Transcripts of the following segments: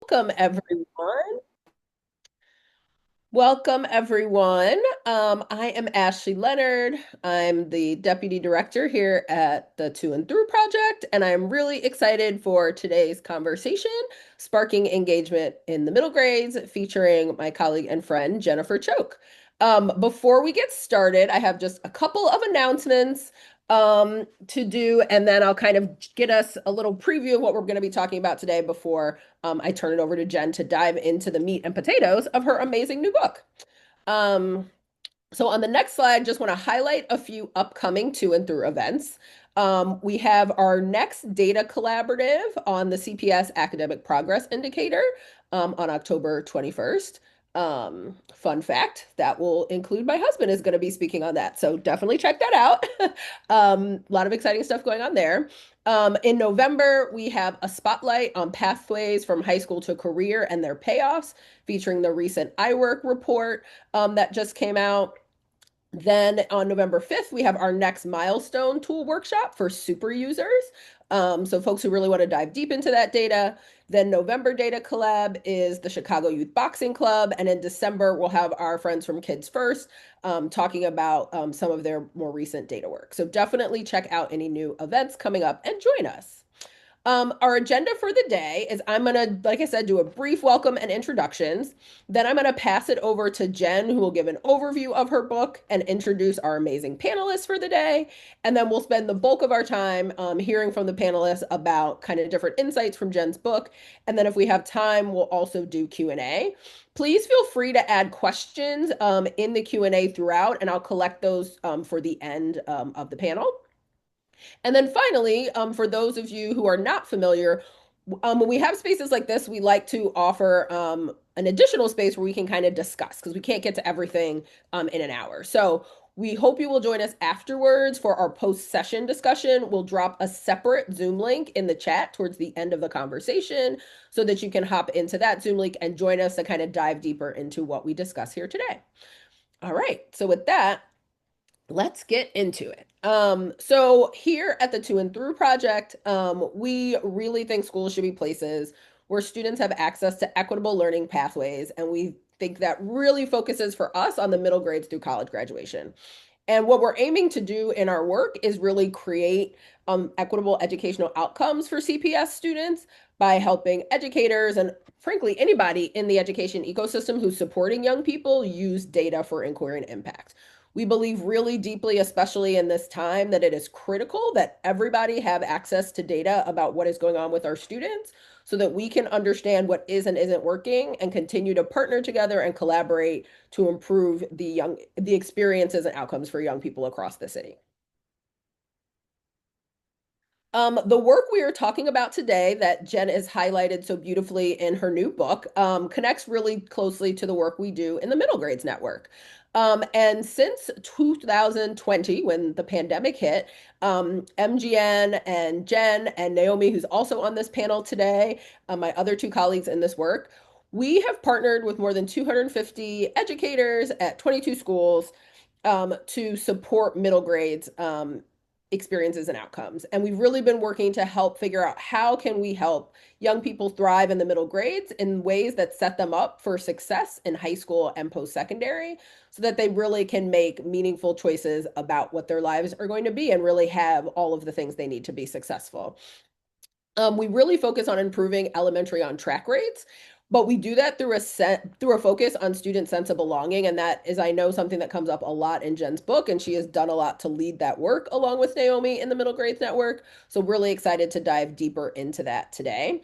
Welcome, everyone. Welcome, everyone. I am Ashley Leonard. I'm the Deputy Director here at the To and Through Project, and I'm really excited for today's conversation, Sparking Engagement in the Middle Grades, featuring my colleague and friend, Jennifer Ciok. Before we get started, I have just a couple of announcements to do, and then I'll kind of get us a little preview of what we're going to be talking about today before I turn it over to Jen to dive into the meat and potatoes of her amazing new book. Um, so on the next slide, just want to highlight a few upcoming To and Through events. We have our next data collaborative on the CPS Academic Progress Indicator on October 21st. Fun fact, that will include my husband is going to be speaking on that. So definitely check that out. A lot of exciting stuff going on there. In November, we have a spotlight on pathways from high school to career and their payoffs, featuring the recent iWork report that just came out. Then on November 5th, we have our next milestone tool workshop for super users. So folks who really want to dive deep into that data. Then November data collab is the Chicago Youth Boxing Club. And in December, we'll have our friends from Kids First talking about some of their more recent data work. So definitely check out any new events coming up and join us. Our agenda for the day is I'm going to, like I said, do a brief welcome and introductions. Then I'm going to pass it over to Jen, who will give an overview of her book and introduce our amazing panelists for the day. And then we'll spend the bulk of our time hearing from the panelists about kind of different insights from Jen's book. And then if we have time, we'll also do Q&A. Please feel free to add questions in the Q&A throughout, and I'll collect those for the end of the panel. And then finally, for those of you who are not familiar, when we have spaces like this, we like to offer an additional space where we can kind of discuss because we can't get to everything in an hour. So we hope you will join us afterwards for our post-session discussion. We'll drop a separate Zoom link in the chat towards the end of the conversation so that you can hop into that Zoom link and join us to kind of dive deeper into what we discuss here today. All right, so with that, let's get into it. So here at the To and Through Project, we really think schools should be places where students have access to equitable learning pathways, and we think that really focuses for us on the middle grades through college graduation. And what we're aiming to do in our work is really create equitable educational outcomes for CPS students by helping educators and frankly anybody in the education ecosystem who's supporting young people use data for inquiry and impact. We believe really deeply, especially in this time, that it is critical that everybody have access to data about what is going on with our students so that we can understand what is and isn't working and continue to partner together and collaborate to improve the experiences and outcomes for young people across the city. The work we are talking about today that Jen has highlighted so beautifully in her new book connects really closely to the work we do in the Middle Grades Network. And since 2020, when the pandemic hit, MGN and Jen and Naomi, who's also on this panel today, my other two colleagues in this work, we have partnered with more than 250 educators at 22 schools to support middle grades experiences and outcomes. And we've really been working to help figure out how can we help young people thrive in the middle grades in ways that set them up for success in high school and post-secondary so that they really can make meaningful choices about what their lives are going to be and really have all of the things they need to be successful. We really focus on improving elementary on track rates, but we do that through a focus on student sense of belonging, and that is, I know, something that comes up a lot in Jen's book, and she has done a lot to lead that work along with Naomi in the Middle Grades Network. So really excited to dive deeper into that today.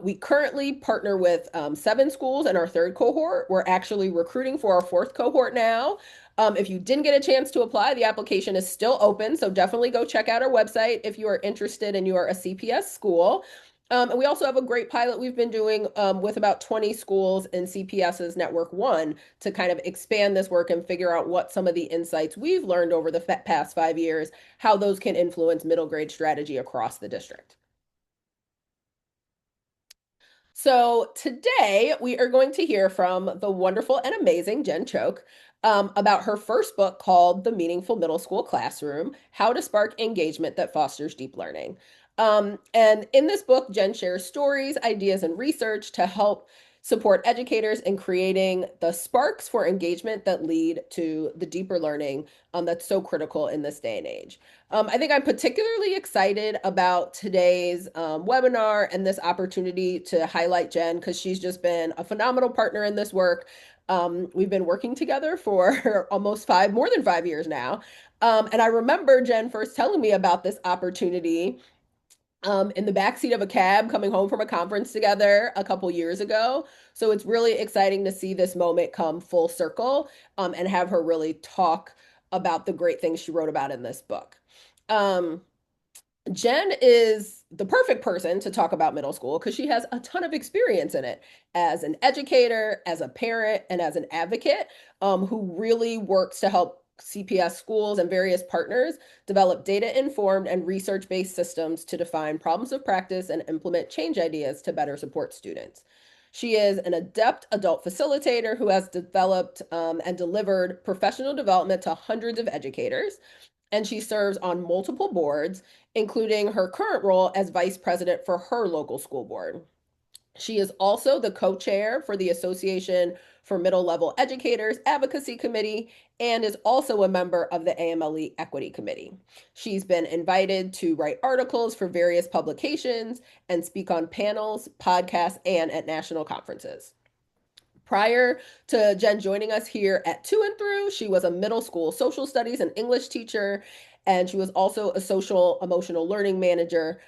We currently partner with 7 schools in our 3rd cohort. We're actually recruiting for our 4th cohort now. If you didn't get a chance to apply, the application is still open, so definitely go check out our website if you are interested and you are a CPS school. And we also have a great pilot we've been doing with about 20 schools in CPS's Network 1 to kind of expand this work and figure out what some of the insights we've learned over the past 5 years, how those can influence middle grade strategy across the district. So today we are going to hear from the wonderful and amazing Jen Ciok about her first book called The Meaningful Middle School Classroom: How to Spark Engagement That Fosters Deep Learning. And in this book, Jen shares stories, ideas, and research to help support educators in creating the sparks for engagement that lead to the deeper learning that's so critical in this day and age. I think I'm particularly excited about today's webinar and this opportunity to highlight Jen because she's just been a phenomenal partner in this work. We've been working together for more than 5 years now. And I remember Jen first telling me about this opportunity in the backseat of a cab coming home from a conference together a couple years ago. So it's really exciting to see this moment come full circle and have her really talk about the great things she wrote about in this book. Um, Jen is the perfect person to talk about middle school because she has a ton of experience in it as an educator, as a parent, and as an advocate who really works to help CPS schools and various partners develop data-informed and research-based systems to define problems of practice and implement change ideas to better support students. She is an adept adult facilitator who has developed and delivered professional development to hundreds of educators, and she serves on multiple boards, including her current role as vice president for her local school board. She is also the co-chair for the Association for Middle Level Educators Advocacy Committee and is also a member of the AMLE Equity Committee. She's been invited to write articles for various publications and speak on panels, podcasts, and at national conferences. Prior to Jen joining us here at To&Through, she was a middle school social studies and English teacher, and she was also a social emotional learning manager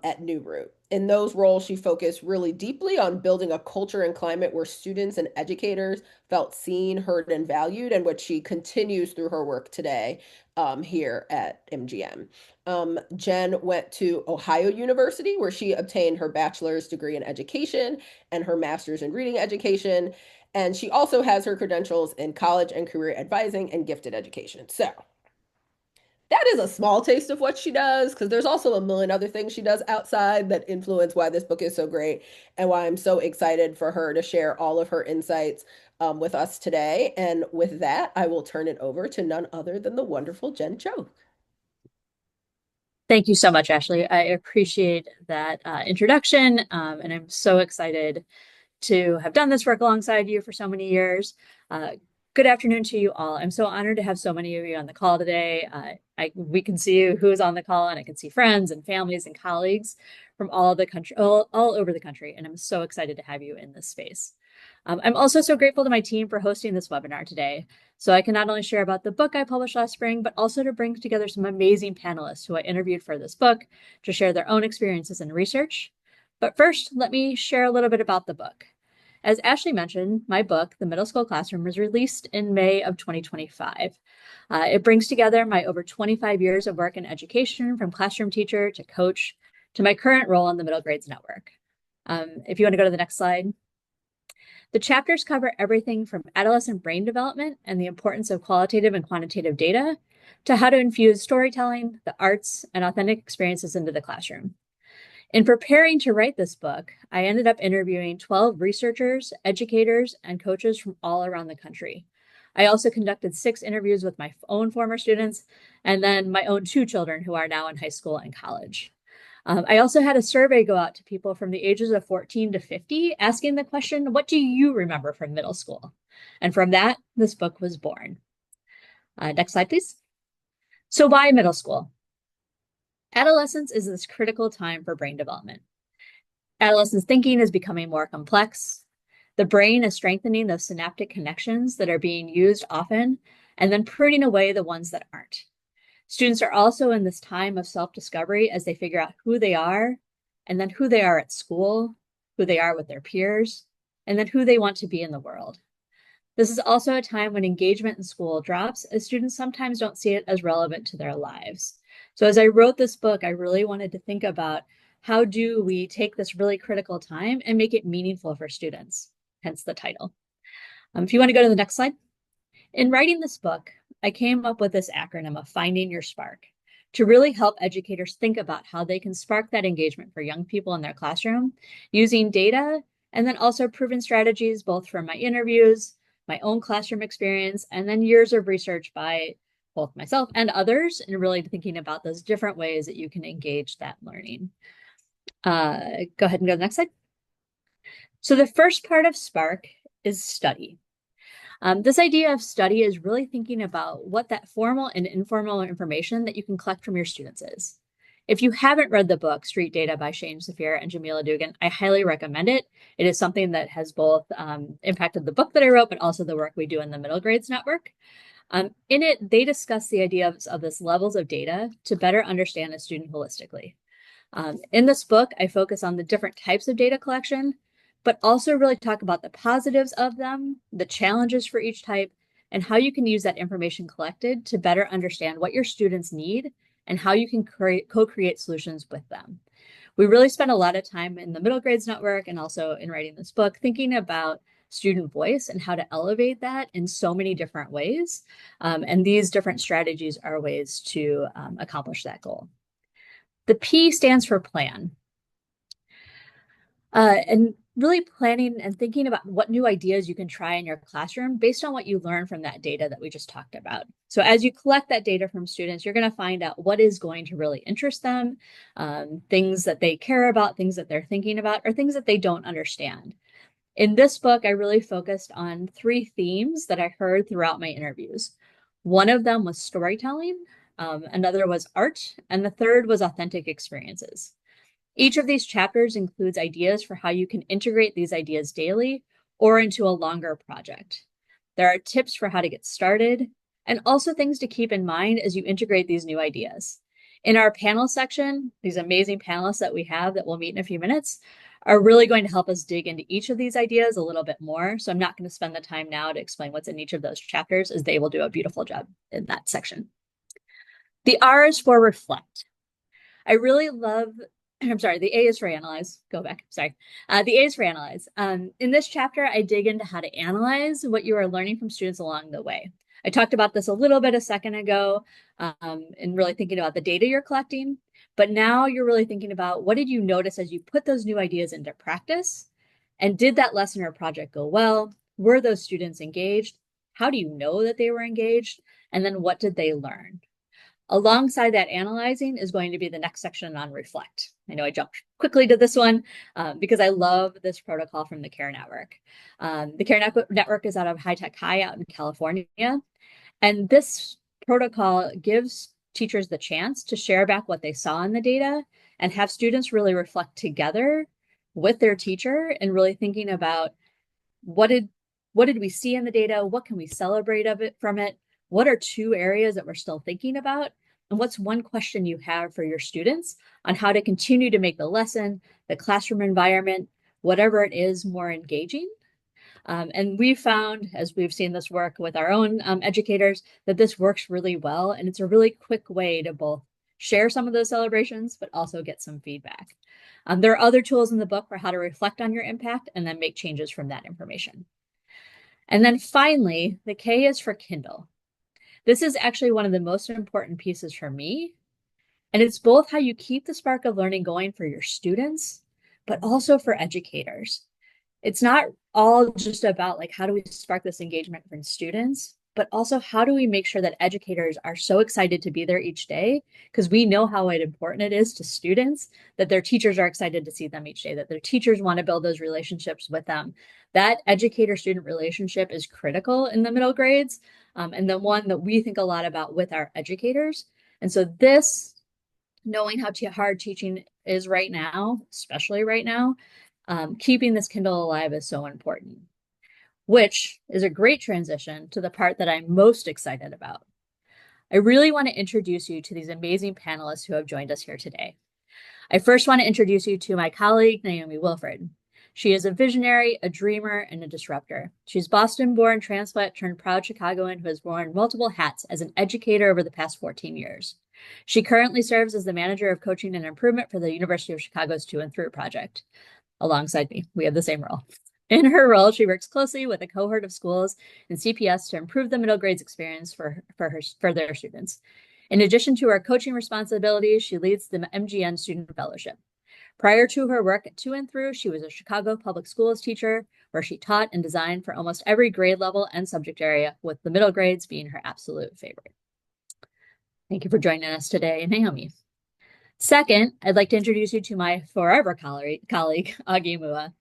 at New Root. In those roles, she focused really deeply on building a culture and climate where students and educators felt seen, heard, and valued, and which she continues through her work today here at MGM. Jen went to Ohio University, where she obtained her bachelor's degree in education and her master's in reading education. And she also has her credentials in college and career advising and gifted education. So that is a small taste of what she does, because there's also a million other things she does outside that influence why this book is so great and why I'm so excited for her to share all of her insights with us today. And with that, I will turn it over to none other than the wonderful Jen Ciok. Thank you so much, Ashley. I appreciate that introduction, and I'm so excited to have done this work alongside you for so many years. Good afternoon to you all. I'm so honored to have so many of you on the call today. We can see who is on the call, and I can see friends and families and colleagues from all the country, all over the country, and I'm so excited to have you in this space. I'm also so grateful to my team for hosting this webinar today, so I can not only share about the book I published last spring, but also to bring together some amazing panelists who I interviewed for this book to share their own experiences and research. But first, let me share a little bit about the book. As Ashley mentioned, my book, The Middle School Classroom, was released in May of 2025. It brings together my over 25 years of work in education, from classroom teacher to coach to my current role in the Middle Grades Network. If you want to go to the next slide. The chapters cover everything from adolescent brain development and the importance of qualitative and quantitative data to how to infuse storytelling, the arts, and authentic experiences into the classroom. In preparing to write this book, I ended up interviewing 12 researchers, educators, and coaches from all around the country. I also conducted 6 interviews with my own former students and then my own 2 children who are now in high school and college. I also had a survey go out to people from the ages of 14 to 50, asking the question, what do you remember from middle school? And from that, this book was born. Next slide, please. So why middle school? Adolescence is this critical time for brain development. Adolescence thinking is becoming more complex. The brain is strengthening those synaptic connections that are being used often, and then pruning away the ones that aren't. Students are also in this time of self-discovery as they figure out who they are, and then who they are at school, who they are with their peers, and then who they want to be in the world. This is also a time when engagement in school drops, as students sometimes don't see it as relevant to their lives. So as I wrote this book, I really wanted to think about how do we take this really critical time and make it meaningful for students, hence the title. If you want to go to the next slide. In writing this book, I came up with this acronym of Finding Your Spark to really help educators think about how they can spark that engagement for young people in their classroom using data and then also proven strategies, both from my interviews, my own classroom experience, and then years of research by both myself and others in really thinking about those different ways that you can engage that learning. Go ahead and go to the next slide. So the first part of Spark is study. This idea of study is really thinking about what that formal and informal information that you can collect from your students is. If you haven't read the book Street Data by Shane Saphir and Jamila Dugan, I highly recommend it. It is something that has both impacted the book that I wrote, but also the work we do in the Middle Grades Network. In it, they discuss the idea of this levels of data to better understand a student holistically. In this book, I focus on the different types of data collection, but also really talk about the positives of them, the challenges for each type, and how you can use that information collected to better understand what your students need and how you can co-create solutions with them. We really spent a lot of time in the Middle Grades Network and also in writing this book, thinking about student voice and how to elevate that in so many different ways. And these different strategies are ways to accomplish that goal. The P stands for plan. And really planning and thinking about what new ideas you can try in your classroom based on what you learn from that data that we just talked about. So as you collect that data from students, you're going to find out what is going to really interest them, things that they care about, things that they're thinking about, or things that they don't understand. In this book, I really focused on 3 themes that I heard throughout my interviews. One of them was storytelling, another was art, and the third was authentic experiences. Each of these chapters includes ideas for how you can integrate these ideas daily or into a longer project. There are tips for how to get started and also things to keep in mind as you integrate these new ideas. In our panel section, these amazing panelists that we have that we'll meet in a few minutes are really going to help us dig into each of these ideas a little bit more. So I'm not going to spend the time now to explain what's in each of those chapters, as they will do a beautiful job in that section. The R is for reflect. I really love, I'm sorry, the A is for analyze. Go back, sorry. The A is for analyze. In this chapter, I dig into how to analyze what you are learning from students along the way. I talked about this a little bit a second ago, and really thinking about the data you're collecting, but now you're really thinking about what did you notice as you put those new ideas into practice? And did that lesson or project go well? Were those students engaged? How do you know that they were engaged? And then what did they learn? Alongside that analyzing is going to be the next section on reflect. I know I jumped quickly to this one because I love this protocol from the CARE Network. The CARE Network is out of High Tech High out in California. And this protocol gives teachers the chance to share back what they saw in the data and have students really reflect together with their teacher and really thinking about what did we see in the data? What can we celebrate from it? What are 2 areas that we're still thinking about? And what's one question you have for your students on how to continue to make the lesson, the classroom environment, whatever it is, more engaging? And we found, as we've seen this work with our own educators, that this works really well. And it's a really quick way to both share some of those celebrations, but also get some feedback. There are other tools in the book for how to reflect on your impact and then make changes from that information. And then finally, the K is for Kindle. This is actually one of the most important pieces for me. And it's both how you keep the spark of learning going for your students, but also for educators. It's not all just about like, how do we spark this engagement from students, but also how do we make sure that educators are so excited to be there each day? Because we know how important it is to students that their teachers are excited to see them each day, that their teachers want to build those relationships with them. That educator-student relationship is critical in the middle grades, and the one that we think a lot about with our educators. And so this, knowing how hard teaching is right now, especially right now, keeping this Kindle alive is so important, which is a great transition to the part that I'm most excited about. I really want to introduce you to these amazing panelists who have joined us here today. I first want to introduce you to my colleague, Naomi Wilford. She is a visionary, a dreamer, and a disruptor. She's Boston-born transplant turned proud Chicagoan who has worn multiple hats as an educator over the past 14 years. She currently serves as the manager of coaching and improvement for the University of Chicago's To&Through project. Alongside me, we have the same role. In her role, she works closely with a cohort of schools and CPS to improve the middle grades experience for their students. In addition to her coaching responsibilities, she leads the MGN Student Fellowship. Prior to her work at To&Through, she was a Chicago public schools teacher, where she taught and designed for almost every grade level and subject area, with the middle grades being her absolute favorite. Thank you for joining us today, Naomi. Second, I'd like to introduce you to my forever colleague Augie Mua.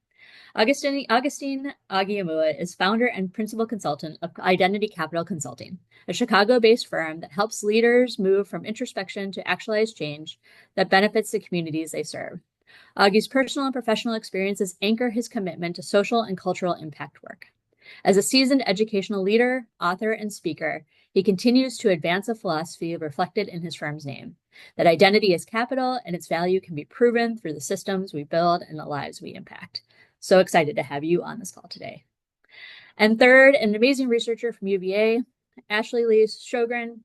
Augustine Agiamua is founder and principal consultant of Identity Capital Consulting, a Chicago-based firm that helps leaders move from introspection to actualized change that benefits the communities they serve. Augie's personal and professional experiences anchor his commitment to social and cultural impact work. As a seasoned educational leader, author, and speaker, he continues to advance a philosophy reflected in his firm's name, that identity is capital and its value can be proven through the systems we build and the lives we impact. So excited to have you on this call today. And third, an amazing researcher from UVA, Ashley Lee Sjogren.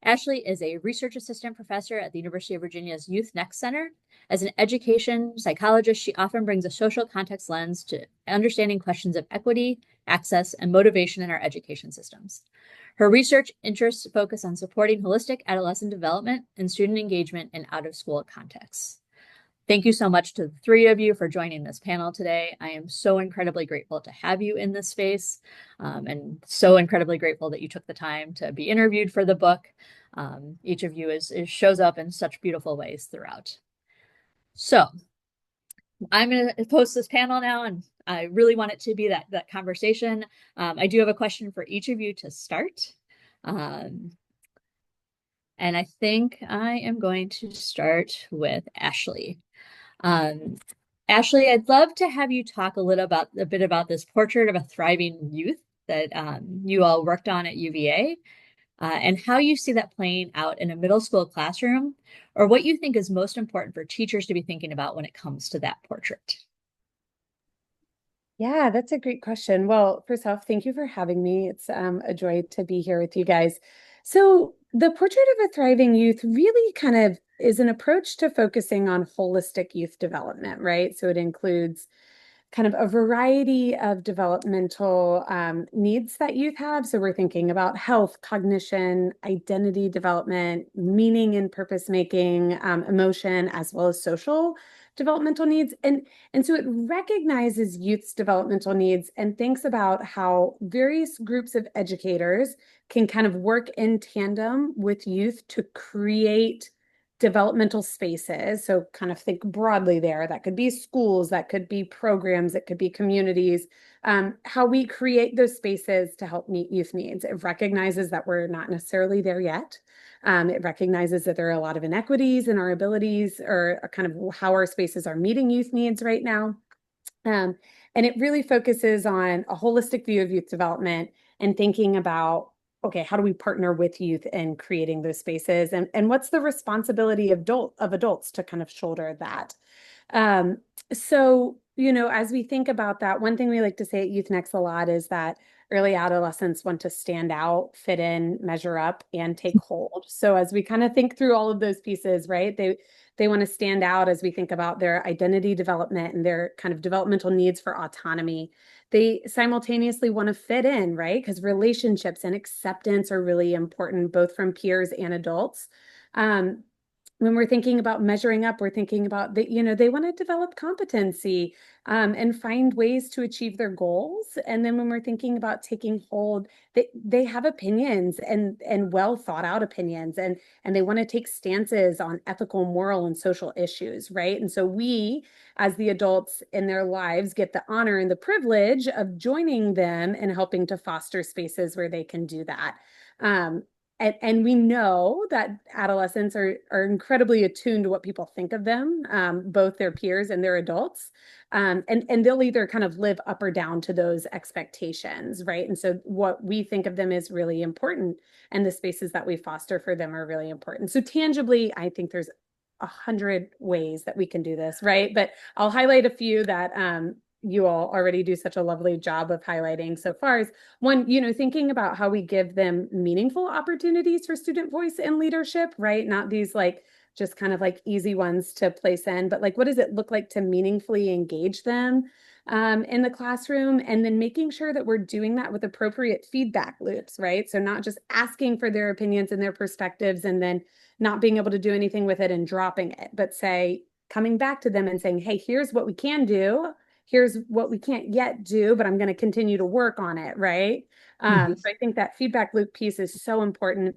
Ashley is a research assistant professor at the University of Virginia's Youth Next Center. As an education psychologist, she often brings a social context lens to understanding questions of equity, access, and motivation in our education systems. Her research interests focus on supporting holistic adolescent development and student engagement in out-of-school contexts. Thank you so much to the three of you for joining this panel today. I am so incredibly grateful to have you in this space, and so incredibly grateful that you took the time to be interviewed for the book. Each of you shows up in such beautiful ways throughout. So I'm going to post this panel now, and I really want it to be that conversation. I do have a question for each of you to start. And I think I am going to start with Ashley. Um, Ashley, I'd love to have you talk a bit about this portrait of a thriving youth that you all worked on at UVA, and how you see that playing out in a middle school classroom, or what you think is most important for teachers to be thinking about when it comes to that portrait. Yeah, that's a great question. Well, first off, thank you for having me. It's a joy to be here with you guys. So, the portrait of a thriving youth really kind of is an approach to focusing on holistic youth development, right? So, it includes kind of a variety of developmental needs that youth have. So we're thinking about health, cognition, identity development, meaning and purpose making, emotion, as well as social developmental needs. And so it recognizes youth's developmental needs and thinks about how various groups of educators can kind of work in tandem with youth to create developmental spaces. So kind of think broadly there. That could be schools, that could be programs, it could be communities. How we create those spaces to help meet youth needs. It recognizes that we're not necessarily there yet. It recognizes that there are a lot of inequities in our abilities or kind of how our spaces are meeting youth needs right now. Um, and it really focuses on a holistic view of youth development and thinking about, okay, how do we partner with youth in creating those spaces? And what's the responsibility of adults to kind of shoulder that? Um, so, as we think about that, one thing we like to say at Youth Next a lot is that early adolescents want to stand out, fit in, measure up, and take hold. So as we kind of think through all of those pieces, right? They want to stand out as we think about their identity development and their kind of developmental needs for autonomy. They simultaneously want to fit in, right? Because relationships and acceptance are really important, both from peers and adults. Um, when we're thinking about measuring up, we're thinking about that, they want to develop competency and find ways to achieve their goals. And then when we're thinking about taking hold, they have opinions and well thought out opinions, and they want to take stances on ethical, moral, and social issues, right? And so we, as the adults in their lives, get the honor and the privilege of joining them and helping to foster spaces where they can do that. And we know that adolescents are incredibly attuned to what people think of them, both their peers and their adults. And they'll either kind of live up or down to those expectations, right? And so what we think of them is really important, and the spaces that we foster for them are really important. So tangibly, I think there's 100 ways that we can do this, right? But I'll highlight a few that you all already do such a lovely job of highlighting so far. Is one, thinking about how we give them meaningful opportunities for student voice and leadership, right? Not these like just kind of like easy ones to place in, but like what does it look like to meaningfully engage them in the classroom? And then making sure that we're doing that with appropriate feedback loops, right? So not just asking for their opinions and their perspectives and then not being able to do anything with it and dropping it, but coming back to them and saying, hey, here's what we can do. Here's what we can't yet do, but I'm going to continue to work on it, right? So I think that feedback loop piece is so important.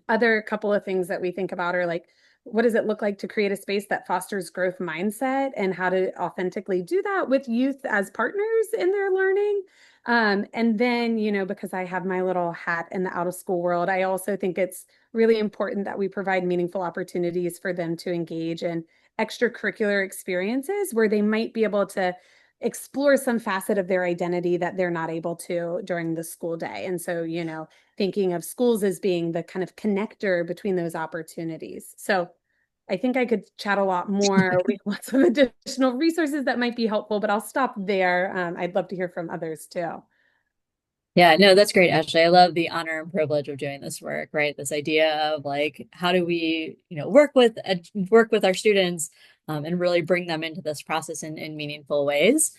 other couple of things that we think about are like, what does it look like to create a space that fosters growth mindset and how to authentically do that with youth as partners in their learning? And then, because I have my little hat in the out of school world, I also think it's really important that we provide meaningful opportunities for them to engage in extracurricular experiences where they might be able to explore some facet of their identity that they're not able to during the school day. And so, thinking of schools as being the kind of connector between those opportunities. So I think I could chat a lot more. We have lots of additional resources that might be helpful, but I'll stop there. I'd love to hear from others too. Yeah, no, that's great, Ashley. I love the honor and privilege of doing this work, right? This idea of like, how do we, work with our students, and really bring them into this process in meaningful ways.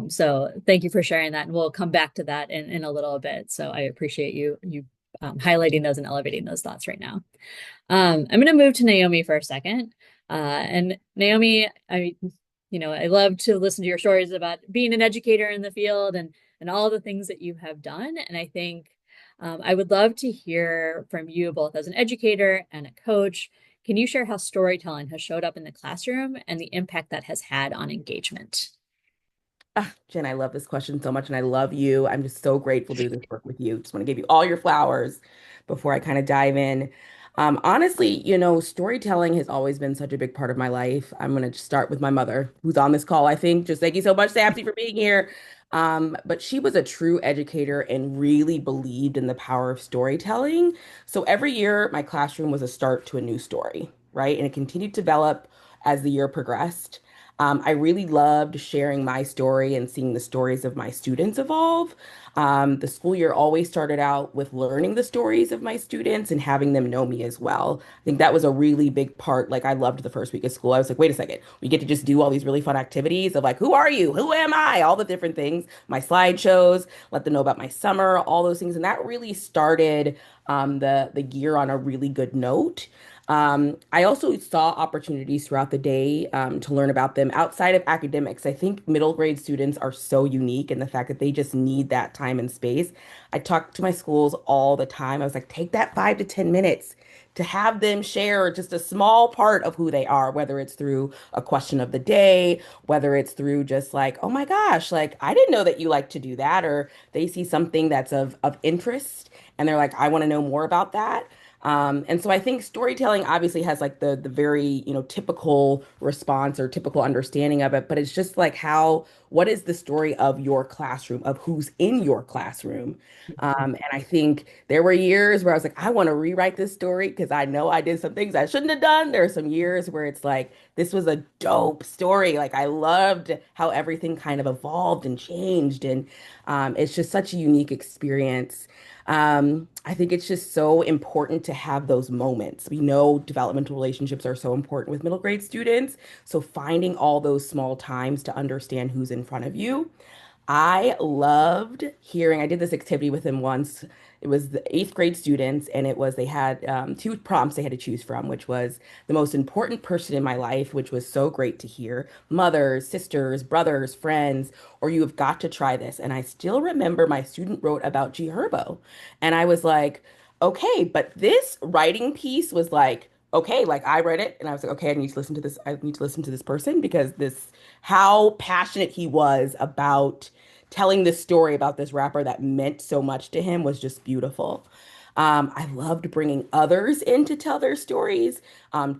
So thank you for sharing that, and we'll come back to that in a little bit. So I appreciate you highlighting those and elevating those thoughts right now. I'm going to move to Naomi for a second. And Naomi, I love to listen to your stories about being an educator in the field and all the things that you have done. And I think I would love to hear from you both as an educator and a coach. Can you share how storytelling has showed up in the classroom and the impact that has had on engagement? Ah, Jen, I love this question so much, and I love you. I'm just so grateful to do this work with you. Just want to give you all your flowers before I kind of dive in. Honestly, storytelling has always been such a big part of my life. I'm going to start with my mother, who's on this call, I think. Just thank you so much, Sapsy, for being here. But she was a true educator and really believed in the power of storytelling. So every year, my classroom was a start to a new story, right? And it continued to develop as the year progressed. I really loved sharing my story and seeing the stories of my students evolve. The school year always started out with learning the stories of my students and having them know me as well. I think that was a really big part. Like, I loved the first week of school. I was like, wait a second, we get to just do all these really fun activities of like, who are you? Who am I? All the different things, my slideshows, let them know about my summer, all those things. And that really started the year on a really good note. I also saw opportunities throughout the day to learn about them outside of academics. I think middle grade students are so unique in the fact that they just need that time and space. I talk to my schools all the time. I was like, take that 5 to 10 minutes to have them share just a small part of who they are, whether it's through a question of the day, whether it's through just like, oh my gosh, like I didn't know that you like to do that, or they see something that's of interest and they're like, I want to know more about that. And so I think storytelling obviously has like the very, typical response or typical understanding of it, but it's just like what is the story of your classroom, of who's in your classroom? And I think there were years where I was like, I want to rewrite this story because I know I did some things I shouldn't have done. There are some years where it's like, this was a dope story. Like I loved how everything kind of evolved and changed. And it's just such a unique experience. I think it's just so important to have those moments. We know developmental relationships are so important with middle grade students. So finding all those small times to understand who's in front of you. I loved hearing, I did this activity with him once. It was the eighth grade students, and they had two prompts they had to choose from, which was the most important person in my life, which was so great to hear. Mothers, sisters, brothers, friends, or you have got to try this. And I still remember my student wrote about G Herbo. And I was like, okay, but this writing piece was like, okay, like I read it and I was like, okay, I need to listen to this. I need to listen to this person because how passionate he was about telling this story about this rapper that meant so much to him was just beautiful. I loved bringing others in to tell their stories.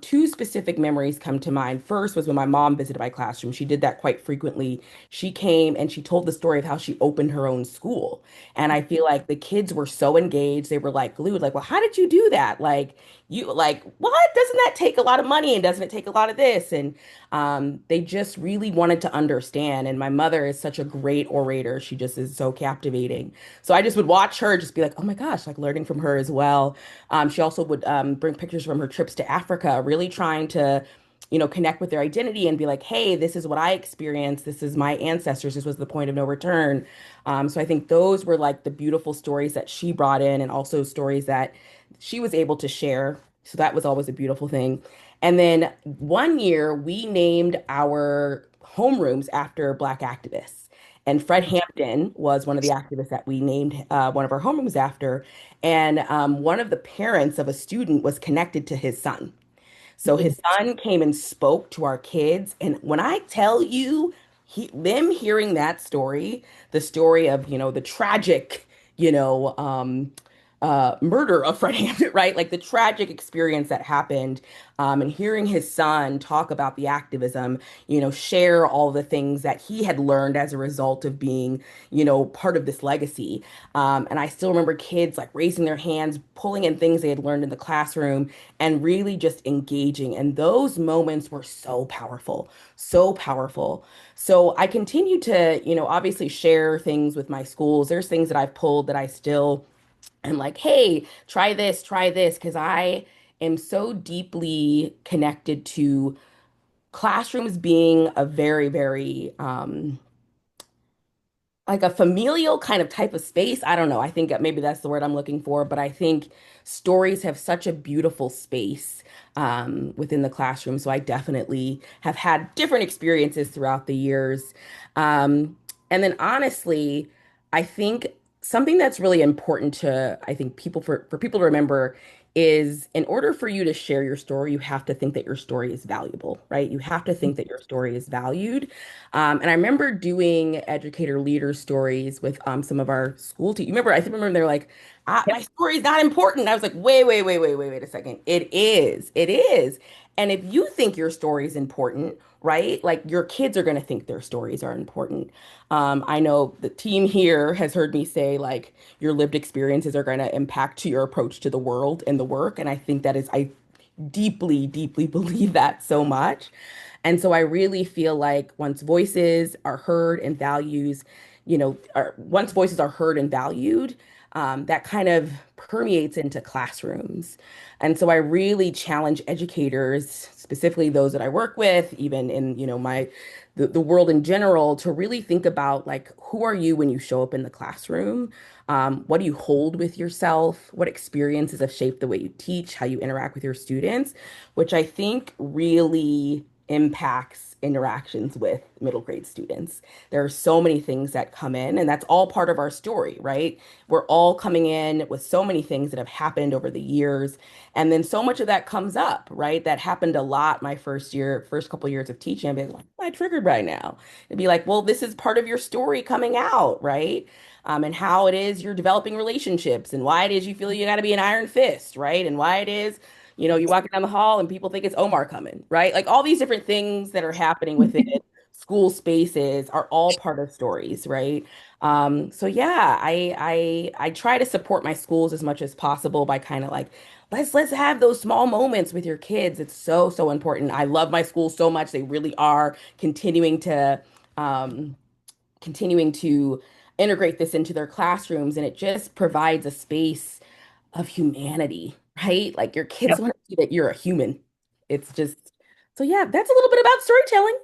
Two specific memories come to mind. First was when my mom visited my classroom. She did that quite frequently. She came and she told the story of how she opened her own school. And I feel like the kids were so engaged. They were like glued, like, well, how did you do that? Like, what? Doesn't that take a lot of money? And doesn't it take a lot of this? And they just really wanted to understand. And my mother is such a great orator. She just is so captivating. So I just would watch her just be like, oh my gosh, like learning from her as well. She also would bring pictures from her trips to Africa, really trying to, connect with their identity and be like, hey, this is what I experienced. This is my ancestors. This was the point of no return. So I think those were like the beautiful stories that she brought in and also stories that she was able to share. So that was always a beautiful thing. And then one year we named our homerooms after Black activists. And Fred Hampton was one of the activists that we named one of our homerooms after. And one of the parents of a student was connected to his son. So his son came and spoke to our kids. And when I tell you, them hearing that story, the story of, the tragic, you know, um, murder of Fred Hampton, right? Like the tragic experience that happened, and hearing his son talk about the activism, share all the things that he had learned as a result of being, part of this legacy. And I still remember kids like raising their hands, pulling in things they had learned in the classroom, and really just engaging. And those moments were so powerful, so powerful. So I continue to, obviously share things with my schools. There's things that I've pulled that I still am like, hey, try this, because I am so deeply connected to classrooms being a very, very like a familial kind of type of space. I don't know. I think that maybe that's the word I'm looking for, but I think stories have such a beautiful space within the classroom. So I definitely have had different experiences throughout the years. And then honestly, I think something that's really important to, I think for people to remember is in order for you to share your story, you have to think that your story is valuable, right? You have to think that your story is valued. And I remember doing educator leader stories with some of our school team. You remember, I think remember they're like, my story is not important. I was like, wait a second. It is. It is. And if you think your story is important, right? Like your kids are going to think their stories are important. I know the team here has heard me say like your lived experiences are going to impact your approach to the world and the work. And I think that is, I deeply, deeply believe that so much. And so I really feel like once voices are heard and values, once voices are heard and valued, that kind of permeates into classrooms. And so I really challenge educators, specifically those that I work with, even in, the world in general, to really think about like, who are you when you show up in the classroom? What do you hold with yourself? What experiences have shaped the way you teach, how you interact with your students, which I think really impacts interactions with middle grade students. There are so many things that come in, and that's all part of our story, right? We're all coming in with so many things that have happened over the years, and then so much of that comes up, right? That happened a lot my first couple years of teaching. I'd be like, why am I triggered right now? It'd be like, well, this is part of your story coming out, right? And how it is you're developing relationships, and why it is you feel you got to be an iron fist, right? And why it is you're walking down the hall and people think it's Omar coming, right? Like all these different things that are happening within school spaces are all part of stories, right? So yeah, I try to support my schools as much as possible by kind of like let's have those small moments with your kids. It's so so important. I love my schools so much. They really are um, continuing to integrate this into their classrooms, and it just provides a space of humanity, right? Like your kids want to see that you're a human. It's just, so yeah, that's a little bit about storytelling.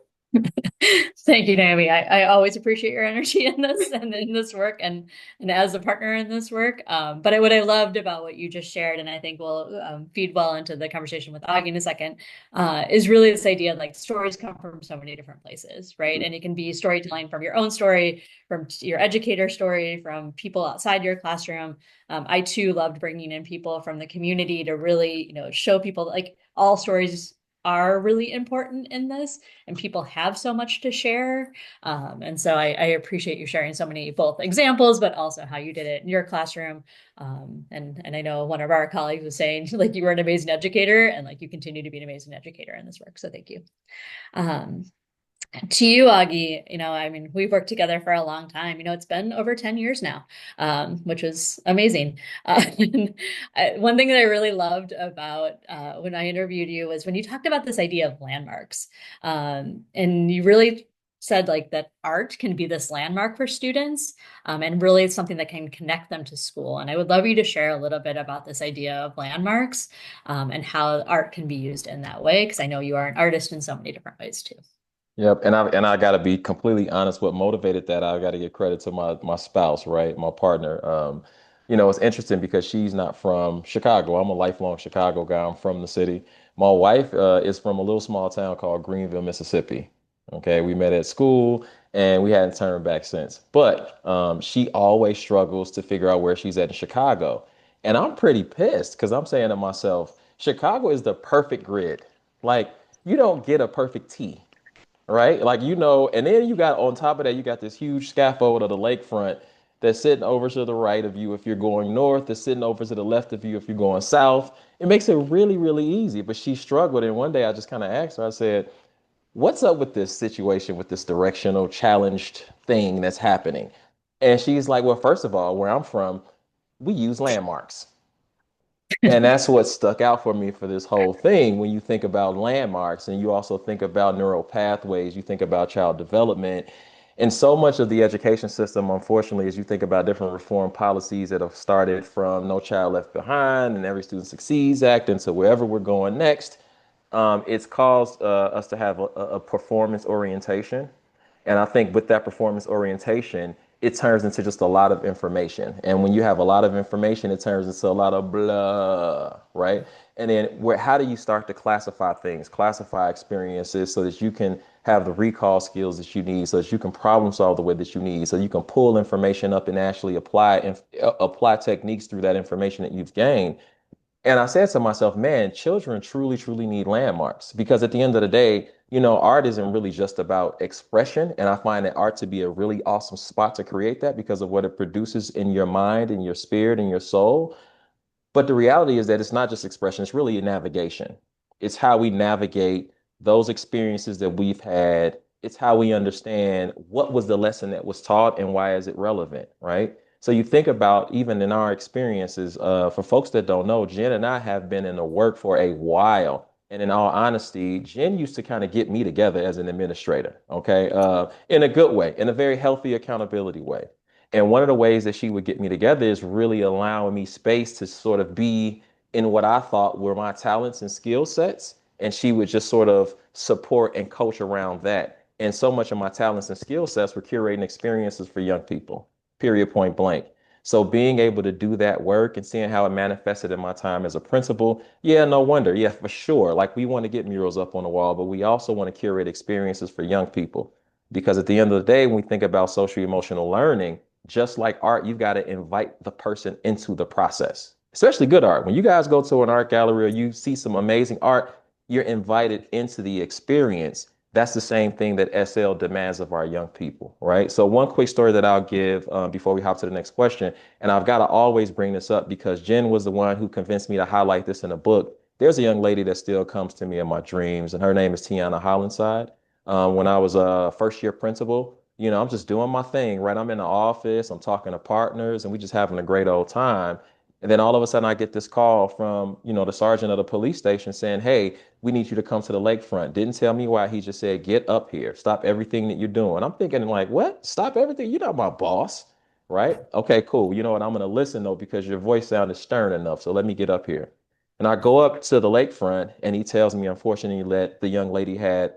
Thank you, Naomi. I always appreciate your energy in this and in this work and as a partner in this work. But what I loved about what you just shared, and I think will feed well into the conversation with Augie in a second, is really this idea like stories come from so many different places, right? And it can be storytelling from your own story, from your educator story, from people outside your classroom. I too loved bringing in people from the community to really, show people like all stories are really important in this and people have so much to share. And so I appreciate you sharing so many both examples, but also how you did it in your classroom. And I know one of our colleagues was saying like you were an amazing educator and like you continue to be an amazing educator in this work. So thank you. Um, to you, Augie, I mean, we've worked together for a long time. It's been over 10 years now, which was amazing. One thing that I really loved about when I interviewed you was when you talked about this idea of landmarks. And you really said like that art can be this landmark for students, and really it's something that can connect them to school. And I would love you to share a little bit about this idea of landmarks, and how art can be used in that way, because I know you are an artist in so many different ways too. Yep, and I got to be completely honest. What motivated that? I got to give credit to my spouse, right? My partner. It's interesting because she's not from Chicago. I'm a lifelong Chicago guy. I'm from the city. My wife is from a little small town called Greenville, Mississippi. Okay, we met at school, and we hadn't turned back since. But she always struggles to figure out where she's at in Chicago. And I'm pretty pissed because I'm saying to myself, Chicago is the perfect grid. Like, you don't get a perfect T, right? Like, and then you got on top of that, you got this huge scaffold of the lakefront that's sitting over to the right of you if you're going north, that's sitting over to the left of you if you're going south. It makes it really, really easy. But she struggled. And one day I just kind of asked her, I said, what's up with this situation, with this directional challenged thing that's happening? And she's like, well, first of all, where I'm from, we use landmarks. And that's what stuck out for me for this whole thing. When you think about landmarks and you also think about neural pathways, you think about child development. And so much of the education system, unfortunately, as you think about different reform policies that have started from No Child Left Behind and Every Student Succeeds Act into wherever we're going next, it's caused us to have a performance orientation. And I think with that performance orientation, it turns into just a lot of information. And when you have a lot of information, it turns into a lot of blah, right? And then how do you start to classify things, classify experiences so that you can have the recall skills that you need, so that you can problem solve the way that you need, so you can pull information up and actually apply techniques through that information that you've gained. And I said to myself, man, children truly, truly need landmarks because at the end of the day, art isn't really just about expression. And I find that art to be a really awesome spot to create that because of what it produces in your mind and your spirit and your soul. But the reality is that it's not just expression, it's really a navigation. It's how we navigate those experiences that we've had. It's how we understand what was the lesson that was taught and why is it relevant, right? So you think about even in our experiences, for folks that don't know, Jen and I have been in the work for a while. And in all honesty, Jen used to kind of get me together as an administrator, okay? In a good way, in a very healthy accountability way. And one of the ways that she would get me together is really allowing me space to sort of be in what I thought were my talents and skill sets. And she would just sort of support and coach around that. And so much of my talents and skill sets were curating experiences for young people, period, point blank. So being able to do that work and seeing how it manifested in my time as a principal, yeah, no wonder. Yeah, for sure. Like we want to get murals up on the wall, but we also want to curate experiences for young people. Because at the end of the day, when we think about social emotional learning, just like art, you've got to invite the person into the process, especially good art. When you guys go to an art gallery or you see some amazing art, you're invited into the experience. That's the same thing that SL demands of our young people, right? So, one quick story that I'll give before we hop to the next question, and I've got to always bring this up because Jen was the one who convinced me to highlight this in a book. There's a young lady that still comes to me in my dreams, and her name is Tiana Hollenside. When I was a first year principal, I'm just doing my thing, right? I'm in the office, I'm talking to partners, and we just having a great old time. And then all of a sudden I get this call from, the sergeant of the police station saying, hey, we need you to come to the lakefront. Didn't tell me why. He just said, get up here, stop everything that you're doing. I'm thinking like, what? Stop everything? You're not my boss, right? Okay, cool. You know what? I'm going to listen though, because your voice sounded stern enough. So let me get up here. And I go up to the lakefront and he tells me, unfortunately, that the young lady had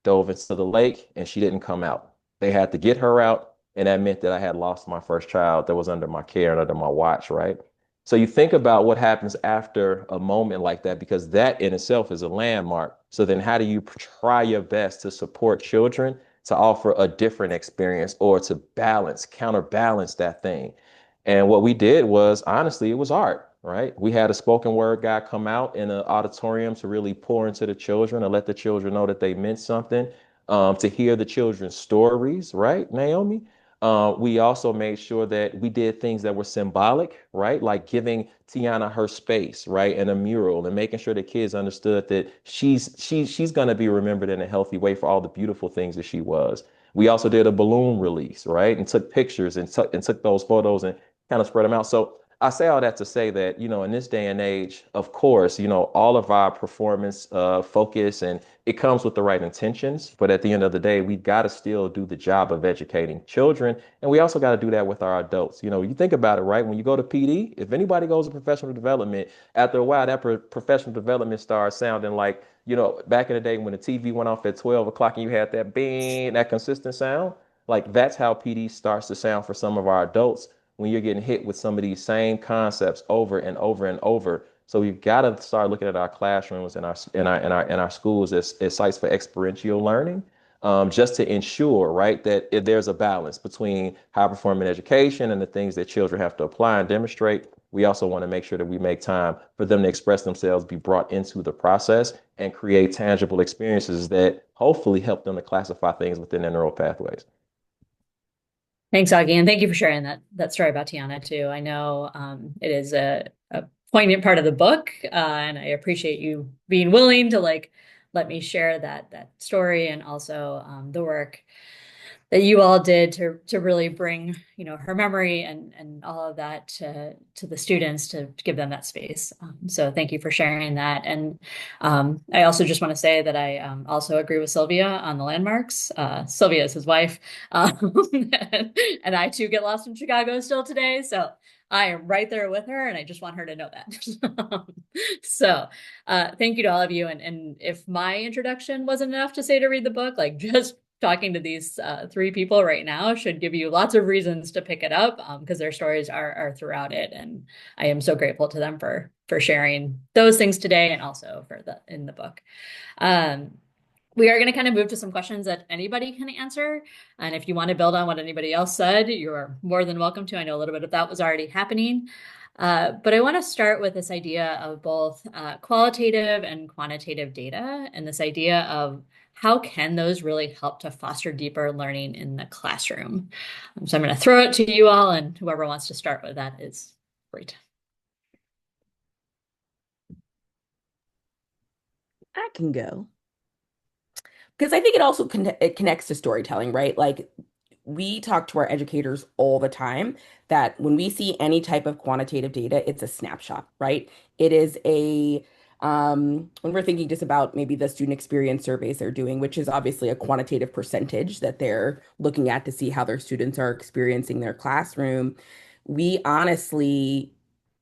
dove into the lake and she didn't come out. They had to get her out. And that meant that I had lost my first child that was under my care and under my watch, right? So you think about what happens after a moment like that, because that in itself is a landmark. So then how do you try your best to support children to offer a different experience or to counterbalance that thing? And what we did was, honestly, it was art, right? We had a spoken word guy come out in an auditorium to really pour into the children and let the children know that they meant something, to hear the children's stories, right, Naomi? We also made sure that we did things that were symbolic, right? Like giving Tiana her space, right? And a mural and making sure the kids understood that she's gonna be remembered in a healthy way for all the beautiful things that she was. We also did a balloon release, right? And took pictures and took those photos and kind of spread them out. So I say all that to say that, in this day and age, of course, all of our performance focus and it comes with the right intentions. But at the end of the day, we've got to still do the job of educating children. And we also got to do that with our adults. You think about it, right? When you go to PD, if anybody goes to professional development, after a while, that professional development starts sounding like, back in the day when the TV went off at 12 o'clock and you had that bing, that consistent sound. Like that's how PD starts to sound for some of our adults when you're getting hit with some of these same concepts over and over and over. So we've got to start looking at our classrooms and our schools as sites for experiential learning. just to ensure, right, that if there's a balance between high performing education and the things that children have to apply and demonstrate. We also want to make sure that we make time for them to express themselves, be brought into the process, and create tangible experiences that hopefully help them to classify things within their neural pathways. Thanks, Augie, and thank you for sharing that story about Tiana too. I know it is a poignant part of the book, and I appreciate you being willing to like let me share that story and also the work that you all did to really bring, her memory and all of that to the students to give them that space. So thank you for sharing that. And I also just want to say that I also agree with Sylvia on the landmarks. Sylvia is his wife, and I too get lost in Chicago still today. So I am right there with her, and I just want her to know that. So, thank you to all of you. And if my introduction wasn't enough to say to read the book, like just talking to these three people right now should give you lots of reasons to pick it up because their stories are throughout it, and I am so grateful to them for sharing those things today and also for the in the book. We are going to kind of move to some questions that anybody can answer. And if you want to build on what anybody else said, you're more than welcome to. I know a little bit of that was already happening. But I want to start with this idea of both qualitative and quantitative data and this idea of how can those really help to foster deeper learning in the classroom? So I'm going to throw it to you all, and whoever wants to start with that is great. I can go. Because I think it connects to storytelling, right? Like we talk to our educators all the time that when we see any type of quantitative data, it's a snapshot, right? It is when we're thinking just about maybe the student experience surveys they're doing, which is obviously a quantitative percentage that they're looking at to see how their students are experiencing their classroom. We honestly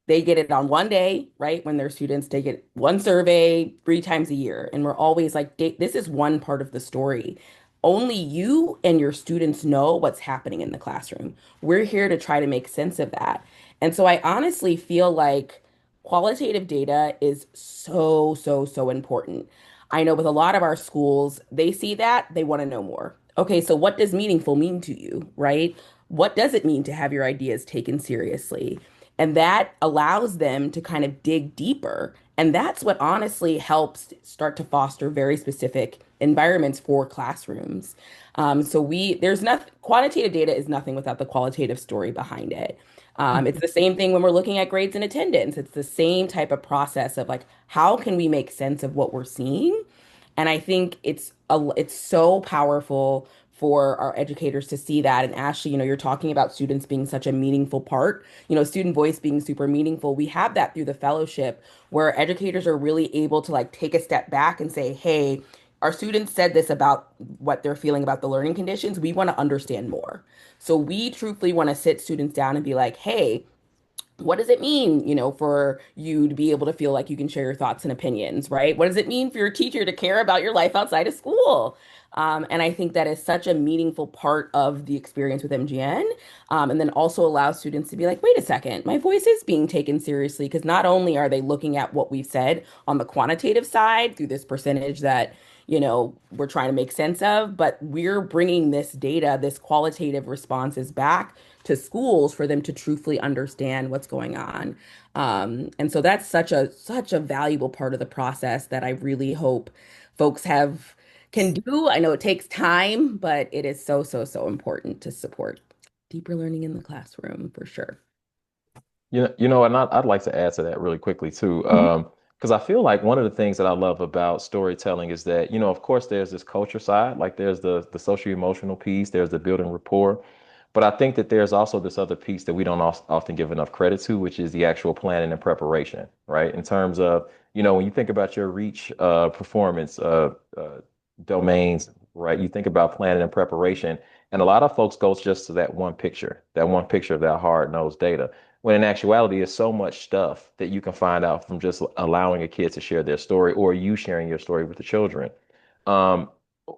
they get it on one day, right? When their students take it one survey 3 times a year. And we're always like, this is one part of the story. Only you and your students know what's happening in the classroom. We're here to try to make sense of that. And so I honestly feel like qualitative data is so, so, so important. I know with a lot of our schools, they see that, they want to know more. Okay, so what does meaningful mean to you, right? What does it mean to have your ideas taken seriously? And that allows them to kind of dig deeper. And that's what honestly helps start to foster very specific environments for classrooms. There's nothing, quantitative data is nothing without the qualitative story behind it. It's the same thing when we're looking at grades and attendance. It's the same type of process of like, how can we make sense of what we're seeing? And I think it's so powerful for our educators to see that. And Ashley, you're talking about students being such a meaningful part, student voice being super meaningful. We have that through the fellowship where educators are really able to like take a step back and say, hey, our students said this about what they're feeling about the learning conditions. We want to understand more. So we truthfully want to sit students down and be like, hey, what does it mean, for you to be able to feel like you can share your thoughts and opinions, right? What does it mean for your teacher to care about your life outside of school? And I think that is such a meaningful part of the experience with MGN. And then also allows students to be like, wait a second, my voice is being taken seriously. Because not only are they looking at what we've said on the quantitative side through this percentage that, we're trying to make sense of, but we're bringing this data, this qualitative responses back to schools for them to truthfully understand what's going on. And so that's such a valuable part of the process that I really hope folks have can do. I know it takes time, but it is so, so, so important to support deeper learning in the classroom for sure. And I'd like to add to that really quickly too, Mhm. because I feel like one of the things that I love about storytelling is that, of course, there's this culture side, like there's the social emotional piece, there's the building rapport, but I think that there's also this other piece that we don't often give enough credit to, which is the actual planning and preparation, right? In terms of, when you think about your reach performance domains, right? You think about planning and preparation, and a lot of folks go just to that one picture of that hard-nosed data when in actuality, it's so much stuff that you can find out from just allowing a kid to share their story or you sharing your story with the children. Um,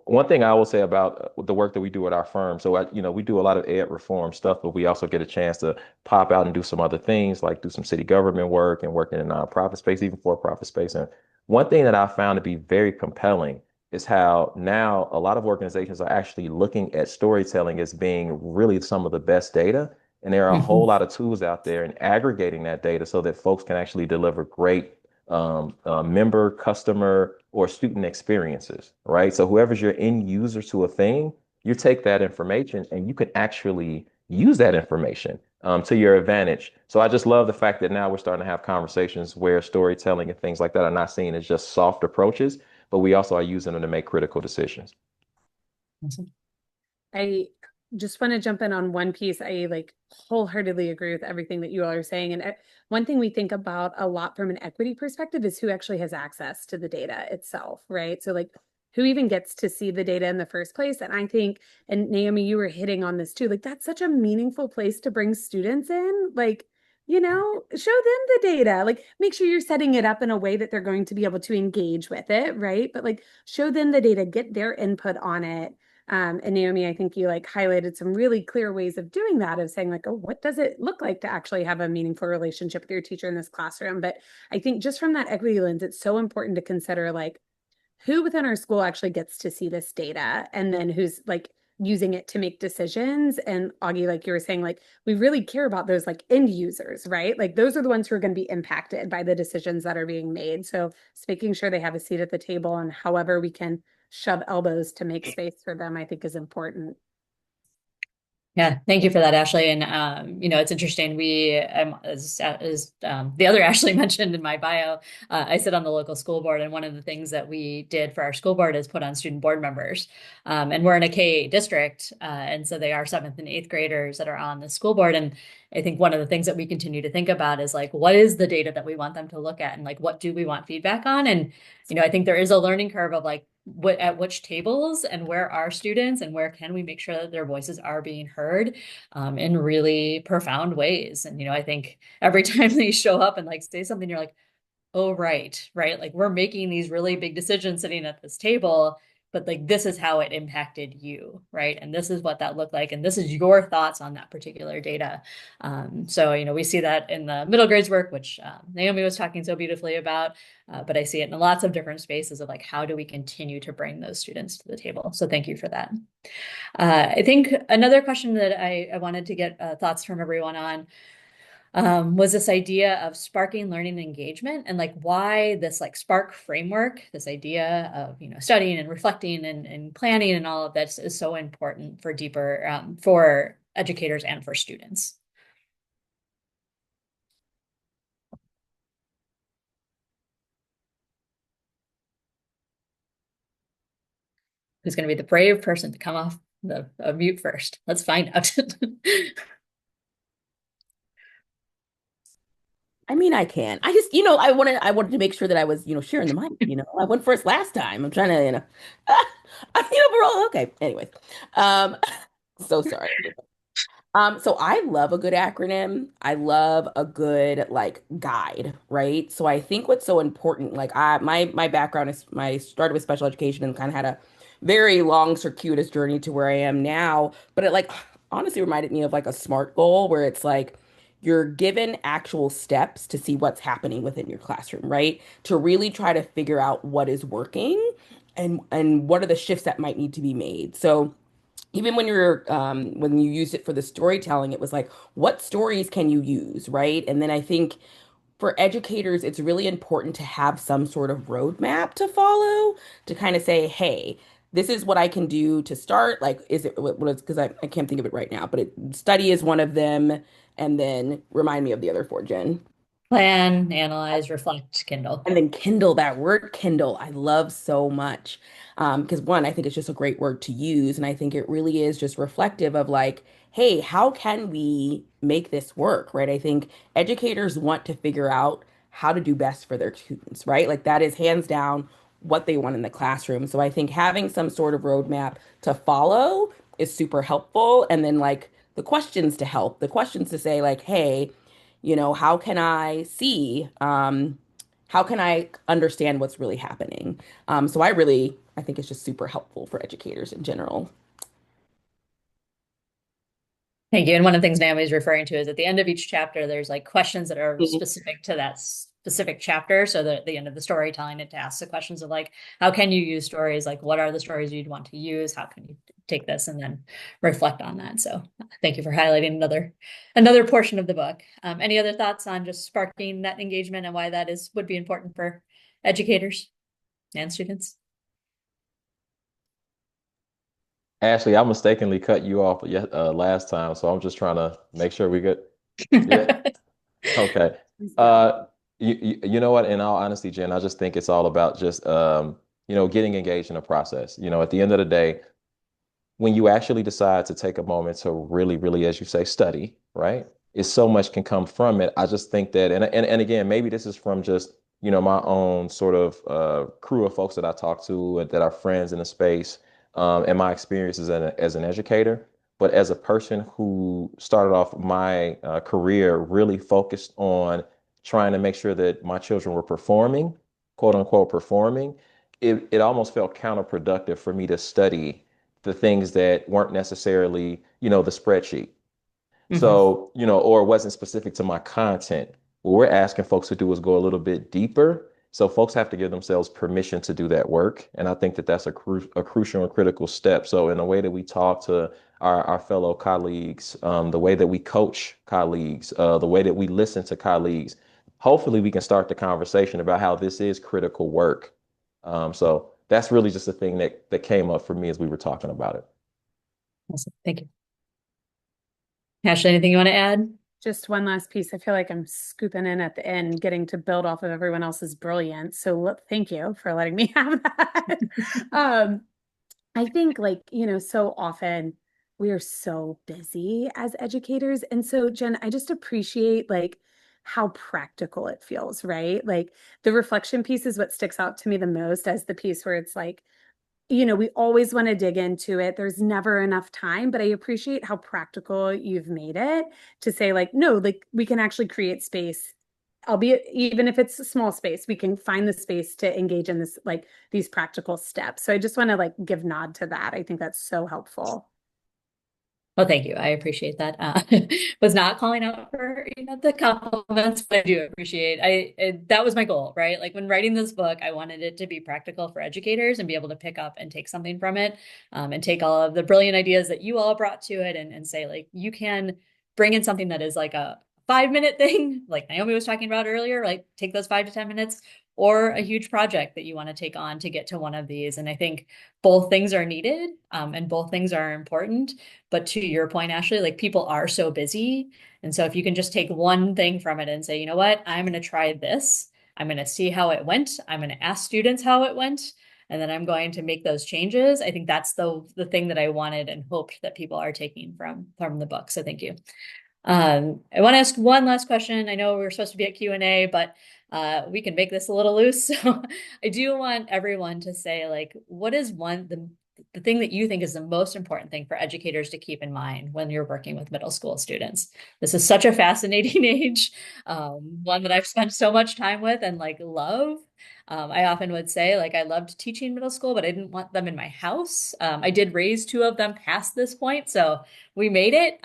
One thing I will say about the work that we do at our firm, so we do a lot of ed reform stuff, but we also get a chance to pop out and do some other things, like do some city government work and work in a nonprofit space, even for-profit space. And one thing that I found to be very compelling is how now a lot of organizations are actually looking at storytelling as being really some of the best data. And there are a whole Mhm. lot of tools out there in aggregating that data so that folks can actually deliver great member, customer, or student experiences, right? So whoever's your end user to a thing, you take that information and you can actually use that information to your advantage. So I just love the fact that now we're starting to have conversations where storytelling and things like that are not seen as just soft approaches, but we also are using them to make critical decisions. Awesome. I just want to jump in on one piece. I like wholeheartedly agree with everything that you all are saying. And one thing we think about a lot from an equity perspective is who actually has access to the data itself, right? So like who even gets to see the data in the first place? And I think, and Naomi, you were hitting on this too, like that's such a meaningful place to bring students in. Like, show them the data. Like, make sure you're setting it up in a way that they're going to be able to engage with it, right? But like, show them the data, get their input on it. And Naomi, I think you like highlighted some really clear ways of doing that, of saying like, oh, what does it look like to actually have a meaningful relationship with your teacher in this classroom? But I think just from that equity lens, it's so important to consider like who within our school actually gets to see this data and then who's like using it to make decisions. And Augie, like you were saying, like we really care about those like end users, right? Like those are the ones who are going to be impacted by the decisions that are being made. So it's making sure they have a seat at the table, and however we can shove elbows to make space for them, I think is important. Yeah, thank you for that, Ashley. And it's interesting. As the other Ashley mentioned in my bio, I sit on the local school board, and one of the things that we did for our school board is put on student board members. And we're in a K district, and so they are seventh and eighth graders that are on the school board. And I think one of the things that we continue to think about is like, what is the data that we want them to look at, and like, what do we want feedback on? And I think there is a learning curve of like at which tables and where are students and where can we make sure that their voices are being heard in really profound ways. And I think every time they show up and like say something, you're like, oh, right. Like we're making these really big decisions sitting at this table, but like this is how it impacted you, right? And this is what that looked like. And this is your thoughts on that particular data. So, we see that in the middle grades work, which Naomi was talking so beautifully about, but I see it in lots of different spaces of like, how do we continue to bring those students to the table? So thank you for that. I think another question that I wanted to get thoughts from everyone on was this idea of sparking learning and engagement, and like why this like spark framework, this idea of studying and reflecting and planning and all of this is so important for deeper for educators and for students. Who's going to be the brave person to come off the mute first? Let's find out. I mean, I can. I just, I wanted to make sure that I was, sharing the mic. I went first last time. I'm trying to, we're all okay. Anyways, um, so sorry. So I love a good acronym. I love a good like guide, right? So I think what's so important, like my background is my started with special education and kind of had a very long circuitous journey to where I am now. But it like honestly reminded me of like a SMART goal where it's like you're given actual steps to see what's happening within your classroom, right? To really try to figure out what is working and what are the shifts that might need to be made. So even when you use it for the storytelling, it was like, what stories can you use, right? And then I think for educators, it's really important to have some sort of roadmap to follow to kind of say, hey, this is what I can do to start. Like, is it what is because I can't think of it right now, but study is one of them. And then remind me of the other four, Jen. Plan, analyze, reflect, Kindle. And then Kindle, that word Kindle, I love so much. Because one, I think it's just a great word to use. And I think it really is just reflective of like, hey, how can we make this work, right? I think educators want to figure out how to do best for their students, right? Like that is hands down what they want in the classroom. So I think having some sort of roadmap to follow is super helpful. And then like the questions to help, the questions to say like, hey, how can I see? How can I understand what's really happening? So I think it's just super helpful for educators in general. Thank you. And one of the things Naomi is referring to is at the end of each chapter, there's like questions that are Mhm. specific to that specific chapter. So that at the end of the storytelling, it asks the questions of like, how can you use stories? Like, what are the stories you'd want to use? How can you take this and then reflect on that? So thank you for highlighting another portion of the book. Any other thoughts on just sparking that engagement and why that would be important for educators and students? Ashley, I mistakenly cut you off last time, so I'm just trying to make sure we get. Yeah. Okay. Uh, you know what? In all honesty, Jen, I just think it's all about just getting engaged in a process. At the end of the day, when you actually decide to take a moment to really, really, as you say, study, right? Is so much can come from it. I just think that, and again, maybe this is from just, my own sort of crew of folks that I talk to and that are friends in the space, and my experiences as an educator. But as a person who started off my career really focused on trying to make sure that my children were performing, quote unquote, performing, it almost felt counterproductive for me to study the things that weren't necessarily, the spreadsheet. Mhm. So, or it wasn't specific to my content. What we're asking folks to do is go a little bit deeper. So folks have to give themselves permission to do that work. And I think that that's a crucial and critical step. So in the way that we talk to our fellow colleagues, the way that we coach colleagues, the way that we listen to colleagues, hopefully we can start the conversation about how this is critical work. So that's really just a thing that came up for me as we were talking about it. Awesome. Thank you. Ashley, anything you want to add? Just one last piece. I feel like I'm scooping in at the end, getting to build off of everyone else's brilliance. So thank you for letting me have that. I think so often we are so busy as educators. And so Jen, I just appreciate how practical it feels, right? Like the reflection piece is what sticks out to me the most as the piece where it's like, we always want to dig into it. There's never enough time, but I appreciate how practical you've made it to say no, we can actually create space, albeit even if it's a small space, we can find the space to engage in this, these practical steps. So I just want to give nod to that. I think that's so helpful. Well, thank you. I appreciate that. Was not calling out for the compliments, but I do appreciate. That was my goal, right? Like when writing this book, I wanted it to be practical for educators and be able to pick up and take something from it, and take all of the brilliant ideas that you all brought to it, and say you can bring in something that is like a 5-minute thing, like Naomi was talking about earlier. Like take those 5 to 10 minutes, or a huge project that you want to take on to get to one of these. And I think both things are needed, and both things are important. But to your point, Ashley, people are so busy. And so if you can just take one thing from it and say, you know what, I'm going to try this. I'm going to see how it went. I'm going to ask students how it went. And then I'm going to make those changes. I think that's the thing that I wanted and hoped that people are taking from the book. So thank you. I want to ask one last question. I know we're supposed to be at Q&A, but we can make this a little loose. So I do want everyone to say, what is the thing that you think is the most important thing for educators to keep in mind when you're working with middle school students? This is such a fascinating age, one that I've spent so much time with and love. I often would say I loved teaching middle school, but I didn't want them in my house. I did raise 2 of them past this point, so we made it.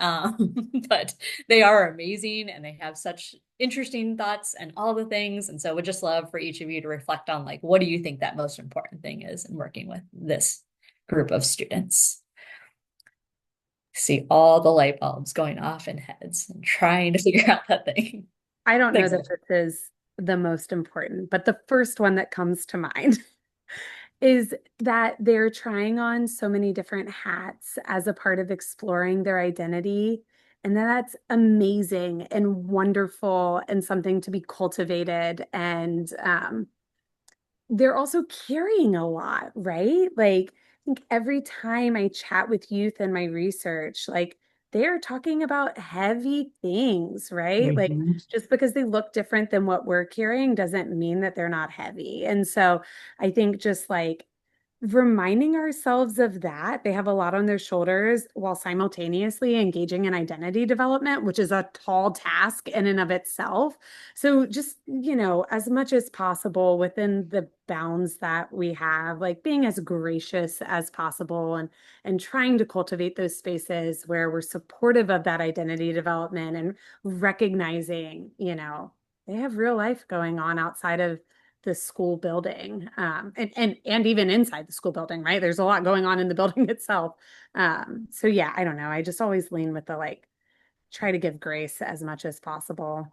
But they are amazing and they have such interesting thoughts and all the things. And so would just love for each of you to reflect on what do you think that most important thing is in working with this group of students? See all the light bulbs going off in heads and trying to figure out that thing. I don't know Thanks. that this is the most important, but the first one that comes to mind is that they're trying on so many different hats as a part of exploring their identity. And that's amazing and wonderful and something to be cultivated. And they're also carrying a lot, right? I think every time I chat with youth in my research, they're talking about heavy things, right? Mhm. Just because they look different than what we're carrying doesn't mean that they're not heavy. And so I think just reminding ourselves of that they have a lot on their shoulders while simultaneously engaging in identity development, which is a tall task in and of itself. So just, as much as possible within the bounds that we have, being as gracious as possible and trying to cultivate those spaces where we're supportive of that identity development and recognizing, they have real life going on outside of the school building, and even inside the school building, right? There's a lot going on in the building itself. So yeah, I don't know. I just always lean with the like try to give grace as much as possible.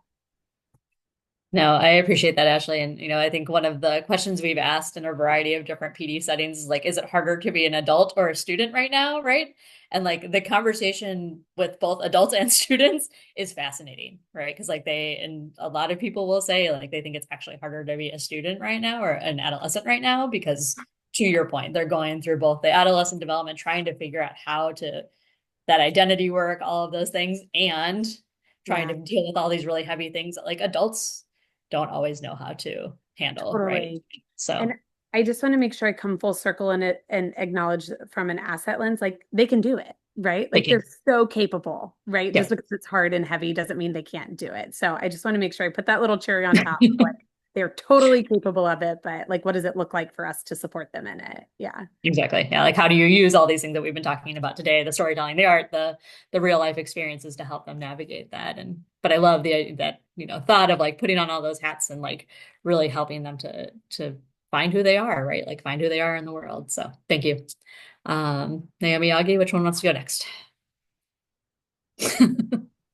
No, I appreciate that, Ashley. And, I think one of the questions we've asked in a variety of different PD settings is like, is it harder to be an adult or a student right now? Right. And like the conversation with both adults and students is fascinating, right? Because and a lot of people will say like they think it's actually harder to be a student right now or an adolescent right now, because to your point, they're going through both the adolescent development, trying to figure out how to that identity work, all of those things, and trying Yeah, to deal with all these really heavy things that like adults don't always know how to handle, right? totally. And So, I just want to make sure I come full circle in it and acknowledge from an asset lens, like they can do it, right? Like they're thinking, so capable, right? yeah. Just because it's hard and heavy doesn't mean they can't do it. So I just want to make sure I put that little cherry on top. Like they're totally capable of it, but like, what does it look like for us to support them in it? Yeah. Exactly. Yeah. Like how do you use all these things that we've been talking about today, the storytelling, the art, the real life experiences to help them navigate that. And but I love that, thought of like putting on all those hats and like really helping them to find who they are, right? Like find who they are in the world. So thank you. Naomi Yagi, which one wants to go next?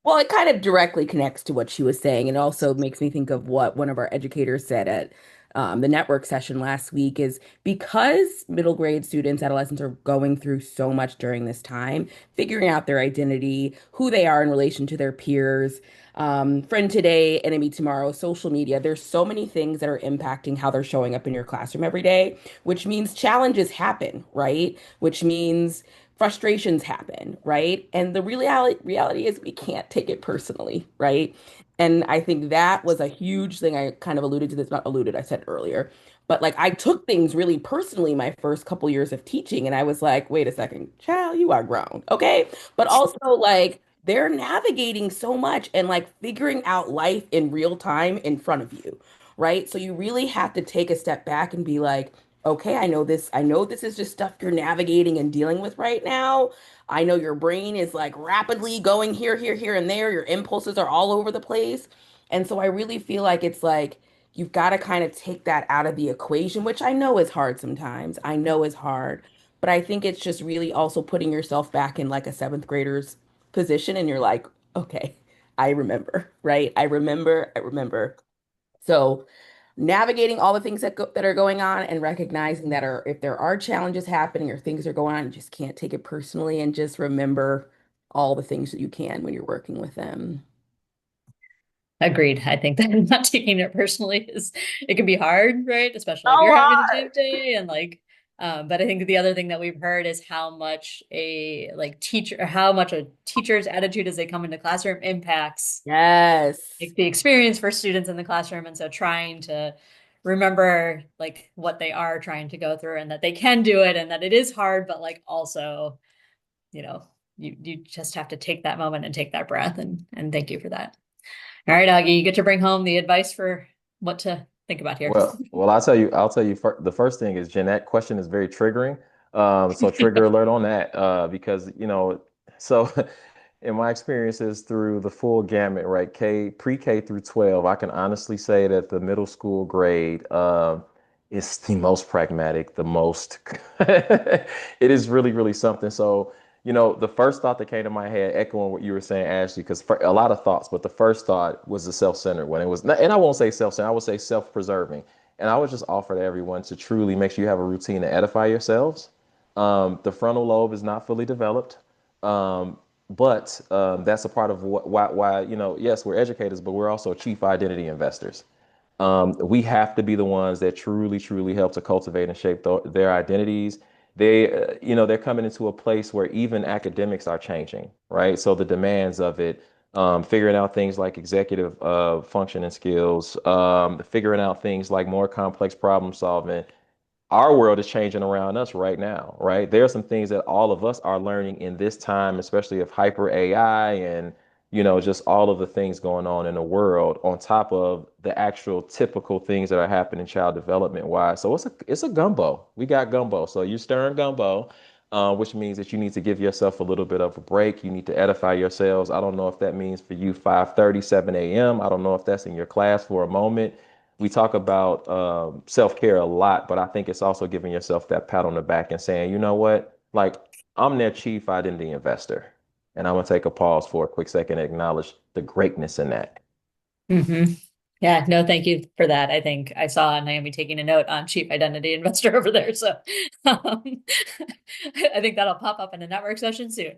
Well, it kind of directly connects to what she was saying. And also makes me think of what one of our educators said at the network session last week is because middle grade students, adolescents are going through so much during this time, figuring out their identity, who they are in relation to their peers, friend today, enemy tomorrow, social media. There's so many things that are impacting how they're showing up in your classroom every day, which means challenges happen, right? Which means frustrations happen, right? And the reality is we can't take it personally, right? And I think that was a huge thing. I kind of alluded to this, not alluded, I said earlier. But like I took things really personally my first couple years of teaching, and I was like, wait a second, child, you are grown, okay? But also like they're navigating so much and like figuring out life in real time in front of you, right? So you really have to take a step back and be like, okay, I know this. I know this is just stuff you're navigating and dealing with right now. I know your brain is like rapidly going here, here, here, and there. Your impulses are all over the place. And so I really feel like it's like you've got to kind of take that out of the equation, which I know is hard sometimes. I know is hard. But I think it's just really also putting yourself back in like a seventh grader's position. And you're like, okay, I remember, right? I remember. So navigating all the things that are going on and recognizing that are if there are challenges happening or things are going on, you just can't take it personally and just remember all the things that you can when you're working with them. Agreed. I think that not taking it personally is it can be hard, right? Especially if you're Oh, having a tough day and like but I think the other thing that we've heard is how much how much a teacher's attitude as they come into classroom impacts yes. like the experience for students in the classroom. And so trying to remember like what they are trying to go through and that they can do it and that it is hard, but like also, you know, you just have to take that moment and take that breath and thank you for that. All right, Augie, you get to bring home the advice for what to think about here. Well, I'll tell you the first thing is, Jen, that question is very triggering. So trigger alert on that, because, so in my experiences through the full gamut, right, pre-K through 12, I can honestly say that the middle school grade, is the most pragmatic, the most, it is really, really something. So, the first thought that came to my head, echoing what you were saying, Ashley, because a lot of thoughts, but the first thought was the self-centered one. It was, and I won't say self-centered, I would say self-preserving. And I would just offer to everyone to truly make sure you have a routine to edify yourselves. The frontal lobe is not fully developed. But that's a part of why, yes, we're educators, but we're also chief identity investors. We have to be the ones that truly, truly help to cultivate and shape their identities. They're coming into a place where even academics are changing, right? So the demands of it, figuring out things like executive function and skills, figuring out things like more complex problem solving, our world is changing around us right now, right? There are some things that all of us are learning in this time, especially of hyper AI and, just all of the things going on in the world on top of the actual typical things that are happening child development wise. So it's a gumbo. We got gumbo. So you're stirring gumbo. which means that you need to give yourself a little bit of a break. You need to edify yourselves. I don't know if that means for you 5:30, 7 a.m. I don't know if that's in your class for a moment. We talk about self-care a lot, but I think it's also giving yourself that pat on the back and saying, you know what? Like, I'm their chief identity investor. And I'm going to take a pause for a quick second and acknowledge the greatness in that. Hmm. Yeah, no, thank you for that. I think I saw Naomi taking a note on chief identity investor over there. So um, I think that'll pop up in a network session soon.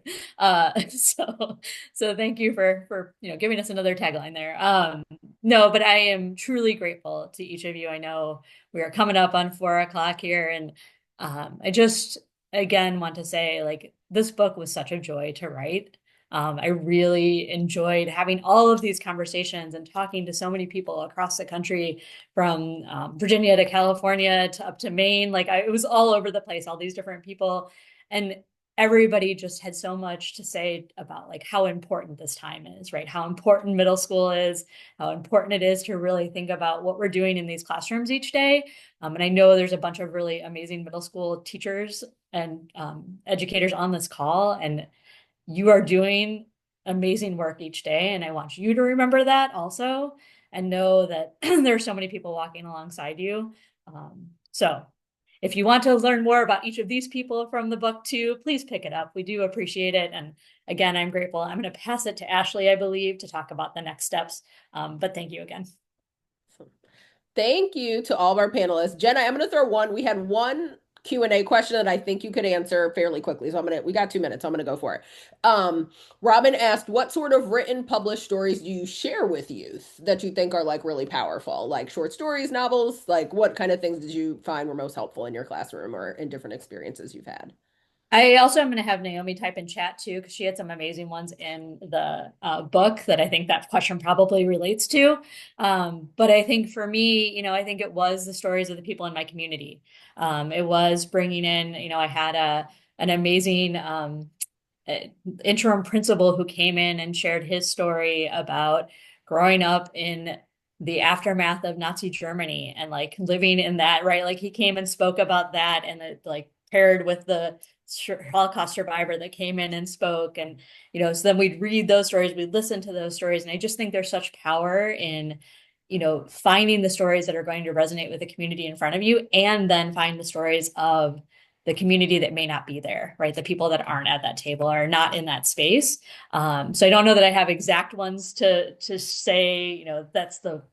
So thank you for giving us another tagline there. No, but I am truly grateful to each of you. I know we are coming up on 4 o'clock here, and I just again want to say like this book was such a joy to write. I really enjoyed having all of these conversations and talking to so many people across the country, from Virginia to California to up to Maine. It was all over the place, all these different people. And everybody just had so much to say about like how important this time is, right? How important middle school is, how important it is to really think about what we're doing in these classrooms each day. And I know there's a bunch of really amazing middle school teachers and educators on this call, and you are doing amazing work each day. And I want you to remember that also, and know that there are so many people walking alongside you. So if you want to learn more about each of these people from the book too, please pick it up. We do appreciate it. And again, I'm grateful. I'm going to pass it to Ashley, I believe, to talk about the next steps. But thank you again. Thank you to all of our panelists. Jenna, I'm going to throw one. We had one Q&A question that I think you could answer fairly quickly. So we got 2 minutes. So I'm going to go for it. Robin asked, what sort of written published stories do you share with youth that you think are like really powerful? Like short stories, novels, like what kind of things did you find were most helpful in your classroom or in different experiences you've had? I also am going to have Naomi type in chat too, because she had some amazing ones in the book that I think that question probably relates to. But I think for me, I think it was the stories of the people in my community. It was bringing in, I had an amazing interim principal who came in and shared his story about growing up in the aftermath of Nazi Germany and like living in that, right? Like he came and spoke about that, and it like paired with the Holocaust survivor that came in and spoke. And, so then we'd read those stories, we'd listen to those stories. And I just think there's such power in, finding the stories that are going to resonate with the community in front of you, and then find the stories of the community that may not be there, right? The people that aren't at that table are not in that space. So I don't know that I have exact ones to say, that's the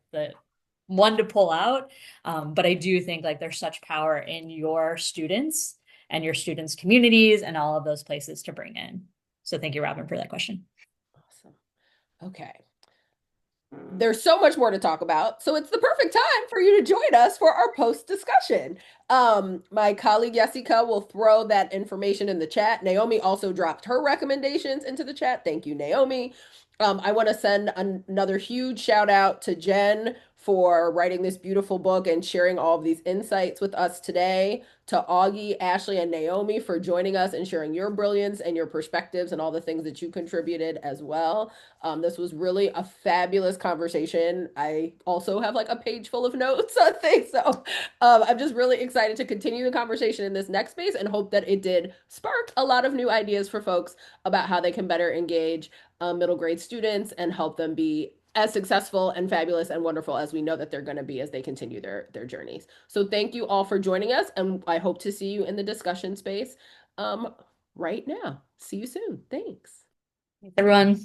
one to pull out. But I do think like there's such power in your students and your students' communities and all of those places to bring in. So thank you, Robin, for that question. Awesome. Okay. There's so much more to talk about, so it's the perfect time for you to join us for our post discussion. My colleague Jessica will throw that information in the chat. Naomi also dropped her recommendations into the chat. Thank you, Naomi. I want to send another huge shout out to Jen for writing this beautiful book and sharing all of these insights with us today. To Augie, Ashley, and Naomi for joining us and sharing your brilliance and your perspectives and all the things that you contributed as well. This was really a fabulous conversation. I also have like a page full of notes on things. So I'm just really excited to continue the conversation in this next space and hope that it did spark a lot of new ideas for folks about how they can better engage middle grade students and help them be as successful and fabulous and wonderful as we know that they're going to be as they continue their journeys. So thank you all for joining us, and I hope to see you in the discussion space right now. See you soon. Thanks. Thanks, everyone.